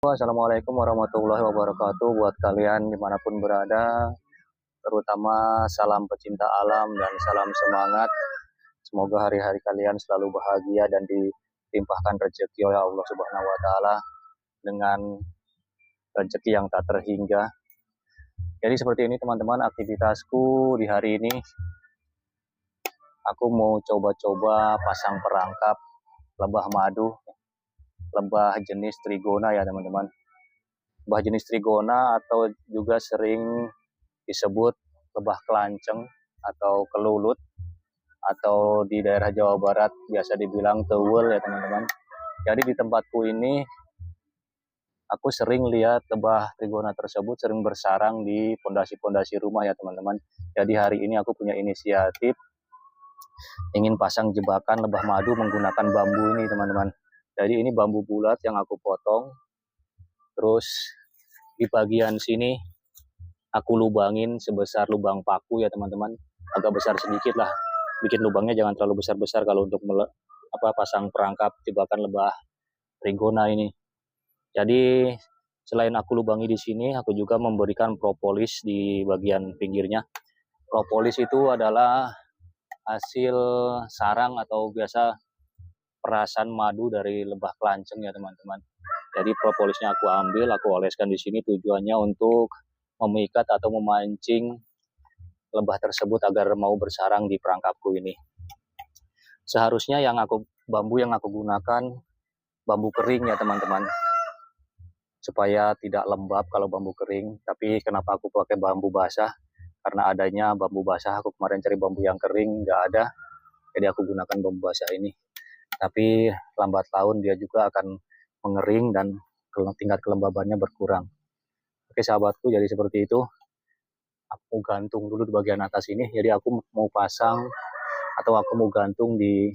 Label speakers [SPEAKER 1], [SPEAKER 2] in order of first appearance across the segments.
[SPEAKER 1] Assalamualaikum warahmatullahi wabarakatuh buat kalian dimanapun berada, terutama salam pecinta alam dan salam semangat. Semoga hari-hari kalian selalu bahagia dan dilimpahkan rezeki oleh Allah Subhanahu wa Ta'ala dengan rezeki yang tak terhingga. Jadi seperti ini teman-teman, aktivitasku di hari ini aku mau coba-coba pasang perangkap lebah madu, lebah jenis trigona ya teman-teman. Lebah jenis trigona atau juga sering disebut lebah kelanceng atau kelulut, atau di daerah Jawa Barat biasa dibilang tewel ya teman-teman. Jadi di tempatku ini aku sering lihat lebah trigona tersebut sering bersarang di pondasi-pondasi rumah ya teman-teman. Jadi hari ini aku punya inisiatif ingin pasang jebakan lebah madu menggunakan bambu ini teman-teman. Jadi ini bambu bulat yang aku potong, terus di bagian sini aku lubangin sebesar lubang paku ya teman-teman, agak besar sedikit lah, bikin lubangnya jangan terlalu besar-besar kalau untuk pasang perangkap jebakan lebah trigona ini. Jadi selain aku lubangi di sini, aku juga memberikan propolis di bagian pinggirnya. Propolis itu adalah hasil sarang atau biasa perasan madu dari lebah kelanceng ya teman-teman. Jadi propolisnya aku ambil, aku oleskan di sini, tujuannya untuk memikat atau memancing lebah tersebut agar mau bersarang di perangkapku ini. Seharusnya bambu yang aku gunakan bambu kering ya teman-teman, supaya tidak lembab kalau bambu kering. Tapi kenapa aku pakai bambu basah? Karena adanya bambu basah, aku kemarin cari bambu yang kering nggak ada, jadi aku gunakan bambu basah ini. Tapi lambat laun dia juga akan mengering dan tingkat kelembabannya berkurang. Oke sahabatku, jadi seperti itu. Aku gantung dulu di bagian atas ini. Jadi aku mau pasang atau aku mau gantung di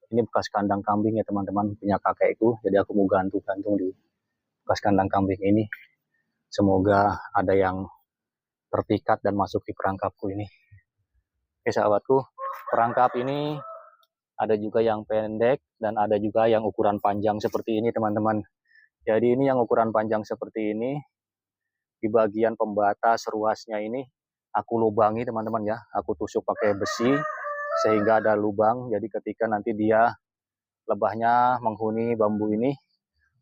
[SPEAKER 1] ini bekas kandang kambing ya teman-teman, punya kakekku. Jadi aku mau gantung di bekas kandang kambing ini. Semoga ada yang terpikat dan masuk di perangkapku ini. Oke sahabatku, perangkap ini ada juga yang pendek dan ada juga yang ukuran panjang seperti ini teman-teman. Jadi ini yang ukuran panjang seperti ini, di bagian pembatas ruasnya ini aku lubangi teman-teman ya. Aku tusuk pakai besi sehingga ada lubang. Jadi ketika nanti dia lebahnya menghuni bambu ini,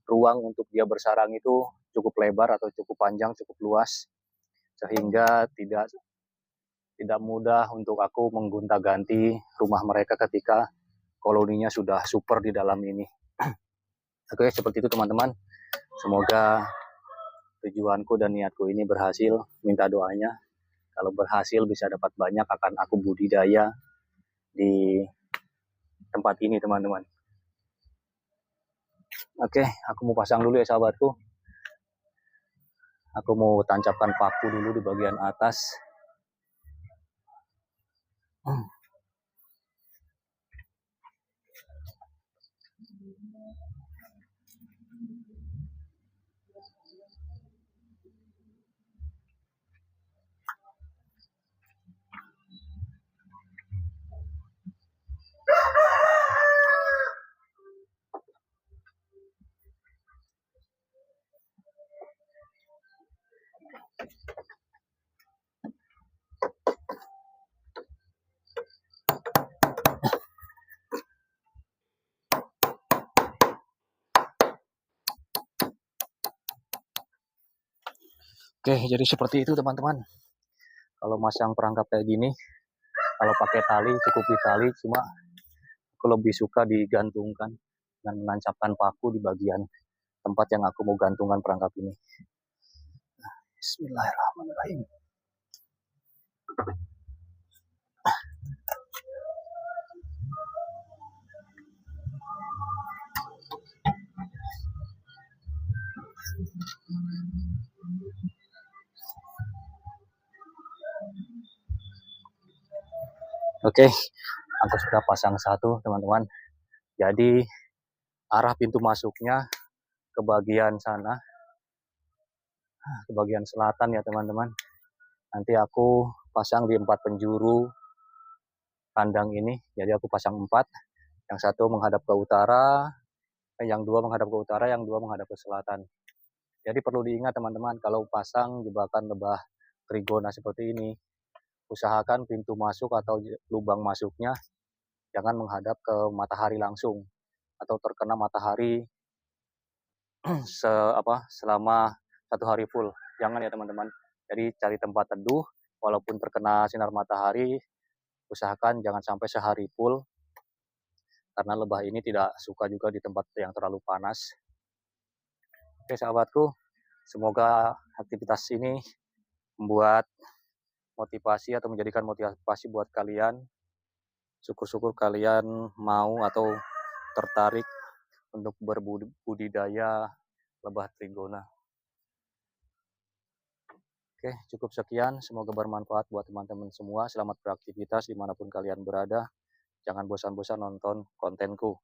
[SPEAKER 1] ruang untuk dia bersarang itu cukup lebar atau cukup panjang, cukup luas, sehingga tidak mudah untuk aku menggonta-ganti rumah mereka ketika koloninya sudah super di dalam ini. Oke, seperti itu teman-teman. Semoga tujuanku dan niatku ini berhasil. Minta doanya. Kalau berhasil bisa dapat banyak, akan aku budidaya di tempat ini teman-teman. Oke, aku mau pasang dulu ya sahabatku. Aku mau tancapkan paku dulu di bagian atas. Oke, jadi seperti itu teman-teman. Kalau masang perangkap kayak gini, kalau pakai tali cukup di tali, cuma aku lebih suka digantungkan dan menancapkan paku di bagian tempat yang aku mau gantungkan perangkap ini. Bismillahirrahmanirrahim. Oke, aku sudah pasang satu teman-teman. Jadi arah pintu masuknya ke bagian sana, ke bagian selatan ya teman-teman. Nanti aku pasang di 4 penjuru kandang ini. Jadi aku pasang 4. Yang satu menghadap ke utara, yang 2 menghadap ke utara, yang 2 menghadap ke selatan. Jadi perlu diingat teman-teman, kalau pasang jebakan lebah trigona seperti ini, usahakan pintu masuk atau lubang masuknya jangan menghadap ke matahari langsung atau terkena matahari selama 1 hari full. Jangan ya teman-teman. Jadi cari tempat teduh, walaupun terkena sinar matahari, usahakan jangan sampai sehari full, karena lebah ini tidak suka juga di tempat yang terlalu panas. Oke sahabatku, semoga aktivitas ini membuat motivasi atau menjadikan motivasi buat kalian. Syukur-syukur kalian mau atau tertarik untuk berbudidaya lebah trigona. Oke, cukup sekian. Semoga bermanfaat buat teman-teman semua. Selamat beraktivitas dimanapun kalian berada. Jangan bosan-bosan nonton kontenku.